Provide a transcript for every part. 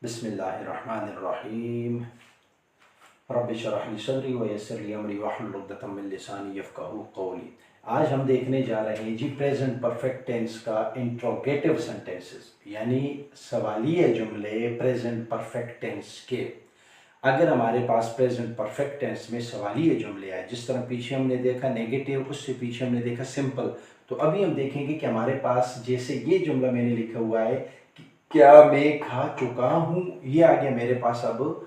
बिस्मिल्लाहिर्रहमानिर्रहीम। रब्बि इश्रह ली सदरी व यस्सिर ली अमरी वहलुल उक़दतम मिन लिसानी यफ़क़हू क़ौली। आज हम देखने जा रहे हैं जी प्रेजेंट परफेक्ट टेंस का इंट्रोगेटिव सेंटेंसेस, यानी सवालिया जुमले प्रेजेंट परफेक्ट टेंस के। अगर हमारे पास प्रेजेंट परफेक्ट टेंस में सवालिया जुमले आए, जिस तरह पीछे हमने देखा नेगेटिव, उससे पीछे हमने देखा सिंपल, तो अभी हम देखेंगे कि हमारे पास जैसे ये जुमला मैंने लिखा हुआ है कि क्या मैं खा चुका हूँ, ये आ गया मेरे पास। अब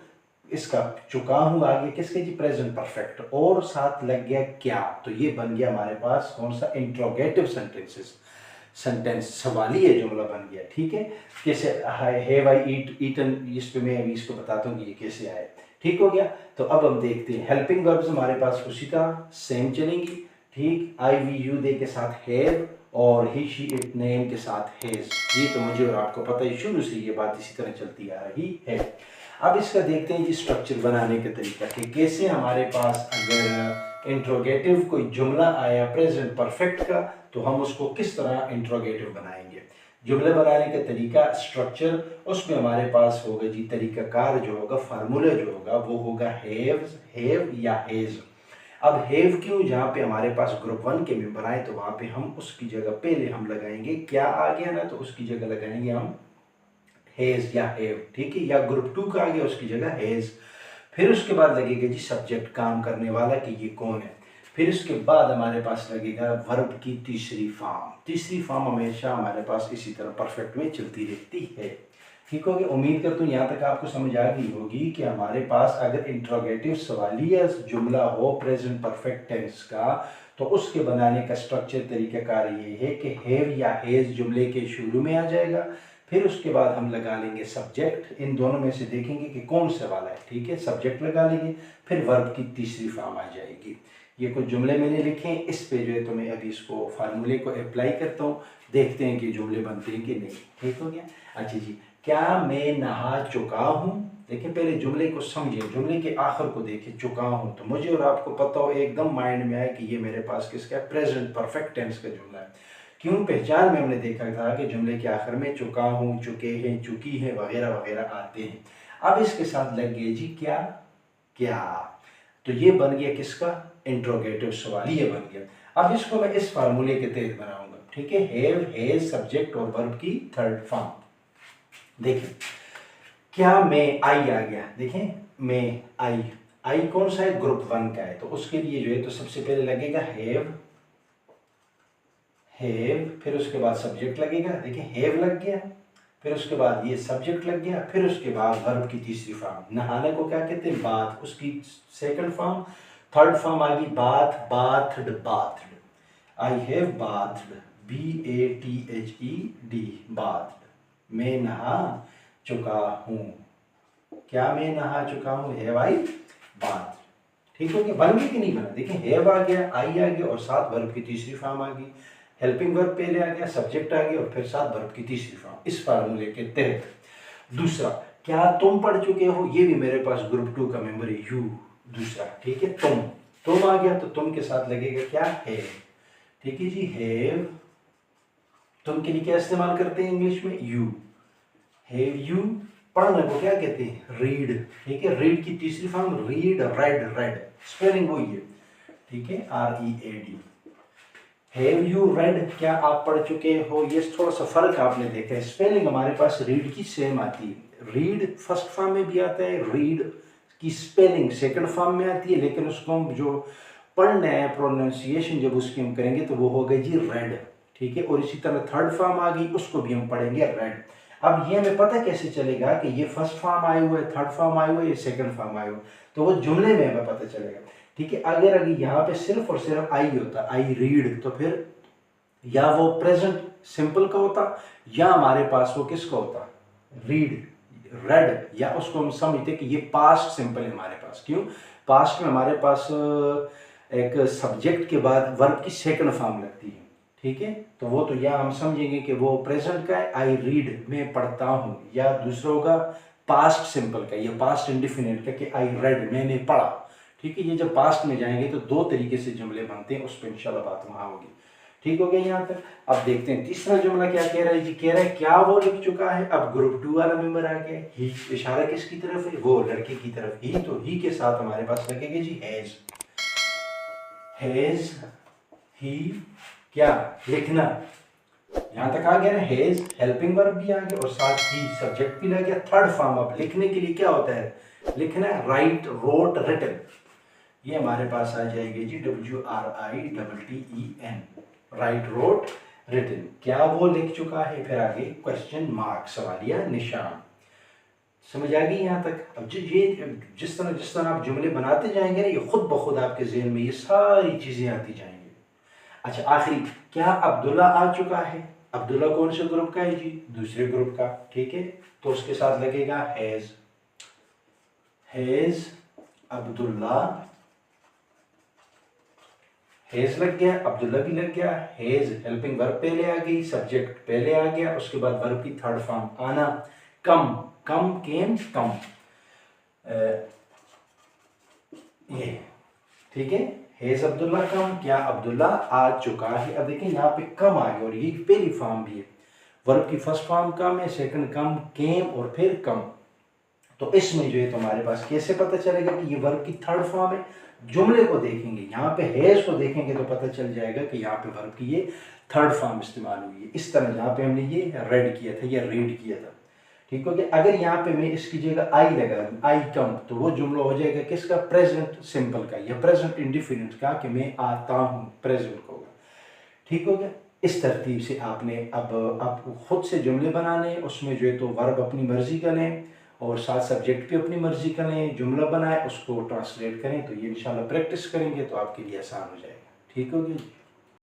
इसका चुका हूँ आ गया किसके जी, प्रेजेंट परफेक्ट, और साथ लग गया क्या, तो ये बन गया हमारे पास कौन सा, इंट्रोगेटिव सेंटेंस, सवालिया जुमला बन गया। ठीक है, कैसे हैव आई ईटन, इस पे मैं अभी इसको बताता हूँ कि ये कैसे आए। ठीक हो गया। तो अब हम देखते हैं हेल्पिंग वर्ब्स हमारे पास उसी तरह सेम चलेंगी। ठीक, आई वी यू दे के साथ हैव और ही शी इट नेम के साथ हैज। ये तो मुझे और आपको पता है, शुरू से ये बात इसी तरह चलती आ रही है। अब इसका देखते हैं जी स्ट्रक्चर बनाने का तरीका कि कैसे हमारे पास अगर इंट्रोगेटिव कोई जुमला आया प्रेजेंट परफेक्ट का, तो हम उसको किस तरह इंट्रोगेटिव बनाएंगे। जुमले बनाने का तरीका, स्ट्रक्चर, उसमें हमारे पास होगा जी तरीकाकार जो होगा, फार्मूला जो होगा वो होगा हैव या हैज। अब हैव क्यों, जहाँ पे हमारे पास ग्रुप 1 के मेंबर आए तो वहाँ पे हम उसकी जगह पहले हम लगाएंगे क्या आ गया ना, तो उसकी जगह लगाएंगे हम हैज या हैव। ठीक है, या ग्रुप 2 का आ गया उसकी जगह हैज। फिर उसके बाद लगेगा जी सब्जेक्ट, काम करने वाला, कि ये कौन है। फिर उसके बाद हमारे पास लगेगा वर्ब की तीसरी फॉर्म। तीसरी फॉर्म हमेशा हमारे पास इसी तरह परफेक्ट में चलती रहती है। ठीक हो गया। उम्मीद करता हूँ यहाँ तक आपको समझ आ गई होगी कि हमारे पास अगर इंट्रोगेटिव सवालिया जुमला हो प्रेजेंट परफेक्ट टेंस का, तो उसके बनाने का स्ट्रक्चर तरीकाकार ये है कि हैव या हैज जुमले के शुरू में आ जाएगा। फिर उसके बाद हम लगा लेंगे सब्जेक्ट, इन दोनों में से देखेंगे कि कौन सा वाला है। ठीक है, सब्जेक्ट लगा लेंगे, फिर वर्ब की तीसरी फॉर्म आ जाएगी। ये कुछ जुमले मैंने लिखे हैं, इस पे जो है तो मैं अभी इसको फार्मूले को अप्लाई करता हूँ, देखते हैं कि जुमले बनते हैं कि नहीं। ठीक हो गया। अच्छा जी, क्या मैं नहा चुका हूँ। देखिए पहले जुमले को समझे, जुमले के आखिर को देखिए, चुका हूँ, तो मुझे और आपको पता हो एकदम माइंड में आए कि ये मेरे पास किसका है, प्रेजेंट परफेक्ट टेंस का जुमला है। क्यों, पहचान में हमने देखा था कि जुमले के आखिर में चुका हूँ, चुके हैं, चुकी है वगैरह वगैरह आते हैं। अब इसके साथ लग गए जी क्या, क्या, तो ये बन गया किसका, इंट्रोगेटिव सवालिया बन गया। अब इसको मैं इस फार्मूले के तहत बनाऊंगा। ठीक है, हैव हैज सब्जेक्ट और वर्ब की थर्ड फॉर्म। देखिए क्या मैं, आई आ गया, देखें मैं आई कौन सा है, ग्रुप 1 का है, तो उसके लिए जो है तो सबसे पहले लगेगा हैव, फिर उसके बाद सब्जेक्ट लगेगा, देखिए हैव लग गया, फिर उसके बाद ये सब्जेक्ट लग गया, फिर उसके बाद वर्ब की तीसरी फॉर्म। नहाने को क्या कहते हैं, बाथ, उसकी सेकंड फॉर्म, थर्ड फॉर्म आ गई bath, bathed. I have bathed, BATHED, bathed, मैं नहा चुका हूँ। क्या मैं नहा चुका हूँ, हैव आई बाथ। ठीक हो गया, बन गया कि नहीं बना। देखिए हैव आ गया, आई आ गया और साथ वर्ब की तीसरी फॉर्म आ गई। हेल्पिंग वर्ब पहले आ गया, सब्जेक्ट आ गया और फिर साथ वर्ब की तीसरी फॉर्म, इस फार्मूले के तहत। दूसरा, क्या तुम पढ़ चुके हो, ये भी मेरे पास ग्रुप 2 का मेंबर है, यू। दूसरा, ठीक है, तुम आ गया, तो तुम के साथ लगेगा क्या, है। ठीक है जी, हैव, तुम के लिए क्या इस्तेमाल करते हैं इंग्लिश में, यू। हैव यू, पढ़ने को क्या कहते हैं, रीड। ठीक है, रीड की तीसरी फॉर्म रीड, रेड, स्पेलिंग वही है। ठीक है, READ। हैव यू रेड, क्या आप पढ़ चुके हो, ये थोड़ा सा फर्क आपने देखा है, स्पेलिंग हमारे पास रीड की सेम आती है, रीड फर्स्ट फॉर्म में भी आता है, रीड की स्पेलिंग सेकंड फॉर्म में आती है, लेकिन उसको हम जो पढ़ना है प्रोनाउंसिएशन जब उसकी हम करेंगे तो वो हो गई जी रेड। ठीक है, और इसी तरह थर्ड फॉर्म आ गई, उसको भी हम पढ़ेंगे रेड। अब ये हमें पता कैसे चलेगा कि ये फर्स्ट फॉर्म आए हुए, थर्ड फॉर्म आए हुए, ये सेकंड फॉर्म आए हुए, तो वो जुमले में हमें पता चलेगा। ठीक है, अगर यहाँ पे सिर्फ और सिर्फ आई होता, आई रीड, तो फिर या वो प्रेजेंट सिंपल का होता, या हमारे पास वो किसका होता, रीड, रेड, या उसको हम समझते कि ये पास्ट सिंपल है हमारे पास। क्यों, पास्ट में हमारे पास एक सब्जेक्ट के बाद वर्ब की सेकंड फॉर्म लगती है। ठीक है, तो वो तो या हम समझेंगे कि वो प्रेजेंट का है, आई रीड, मैं पढ़ता हूँ, या दूसरा होगा पास्ट सिंपल का, या पास्ट इंडिफिनिट का कि आई रेड, मैंने पढ़ा। ठीक है, ये जब पास्ट में जाएंगे तो दो तरीके से जुमले बनते हैं, उस पर इंशाल्लाह बात वहाँ होगी। ठीक हो गया यहाँ तक। अब देखते हैं तीसरा जुमला क्या कह रहा है जी, कह रहा है क्या वो लिख चुका है। अब ग्रुप 2 वाला मेंबर आ गया, ही इशारा किसकी तरफ है, वो लड़के की तरफ, ही, तो ही के साथ हमारे पास लगेगा जी हैज, हैज ही क्या लिखना। यहाँ तक आ गया ना, हैज हेल्पिंग वर्ब भी आ गया और साथ ही सब्जेक्ट भी लग गया। थर्ड फॉर्म अब लिखने के लिए क्या होता है, लिखना है राइट, रोट, रिटन, ये हमारे पास आ जाएगी जी WRITTEN, राइट, रोट, रिटन। क्या वो लिख चुका है, फिर आगे क्वेश्चन मार्क, सवालिया निशान। समझ आ गई यहाँ तक। अब ये जिस तरह आप जुमले बनाते जाएंगे ना, ये खुद ब खुद आपके ज़हन में ये सारी चीज़ें आती जाएंगी। अच्छा आखिरी, क्या अब्दुल्ला आ चुका है। अब्दुल्ला कौन से ग्रुप का है जी, दूसरे ग्रुप का, ठीक है, तो उसके साथ लगेगा हैज, हैज अब्दुल्ला, हैज लग गया, अब्दुल्ला भी लग गया, हैज हेल्पिंग वर्ब पहले आ गई, सब्जेक्ट पहले आ गया, उसके बाद वर्ब की थर्ड फॉर्म आना, कम, कम केम कम, ये ठीक है, हैज अब्दुल्ला कम, क्या अब्दुल्ला आ चुका है। अब देखिए यहाँ पे कम आ गया और ये पहली फॉर्म भी है, वर्ब की फर्स्ट फॉर्म कम है, सेकंड कम, केम और फिर कम। तो इसमें जो है तो हमारे पास कैसे पता चलेगा कि ये वर्ब की थर्ड फॉर्म है, जुमले को देखेंगे, यहाँ पे हैज को देखेंगे तो पता चल जाएगा कि यहाँ पे वर्ब की ये थर्ड फॉर्म इस्तेमाल हुई है। इस तरह यहाँ पे हमने ये रेड किया था या रीड किया था, ठीक हो गया। अगर यहाँ पे मैं इसकी जगह आई लगा दूँ, आई कम, तो वो जुमला हो जाएगा किसका, प्रेजेंट सिंपल का या प्रेजेंट इंडिफिनिट का, कि मैं आता हूँ, प्रेजेंट होगा, ठीक हो गया। इस तरतीब से आपने अब खुद से जुमले बनाने, उसमें जो है तो वर्ब अपनी मर्जी का लें और साथ सब्जेक्ट भी अपनी मर्जी का लें, जुमला बनाए, उसको ट्रांसलेट करें, तो ये इंशाल्लाह प्रैक्टिस करेंगे तो आपके लिए आसान हो जाएगा, ठीक हो गया जी।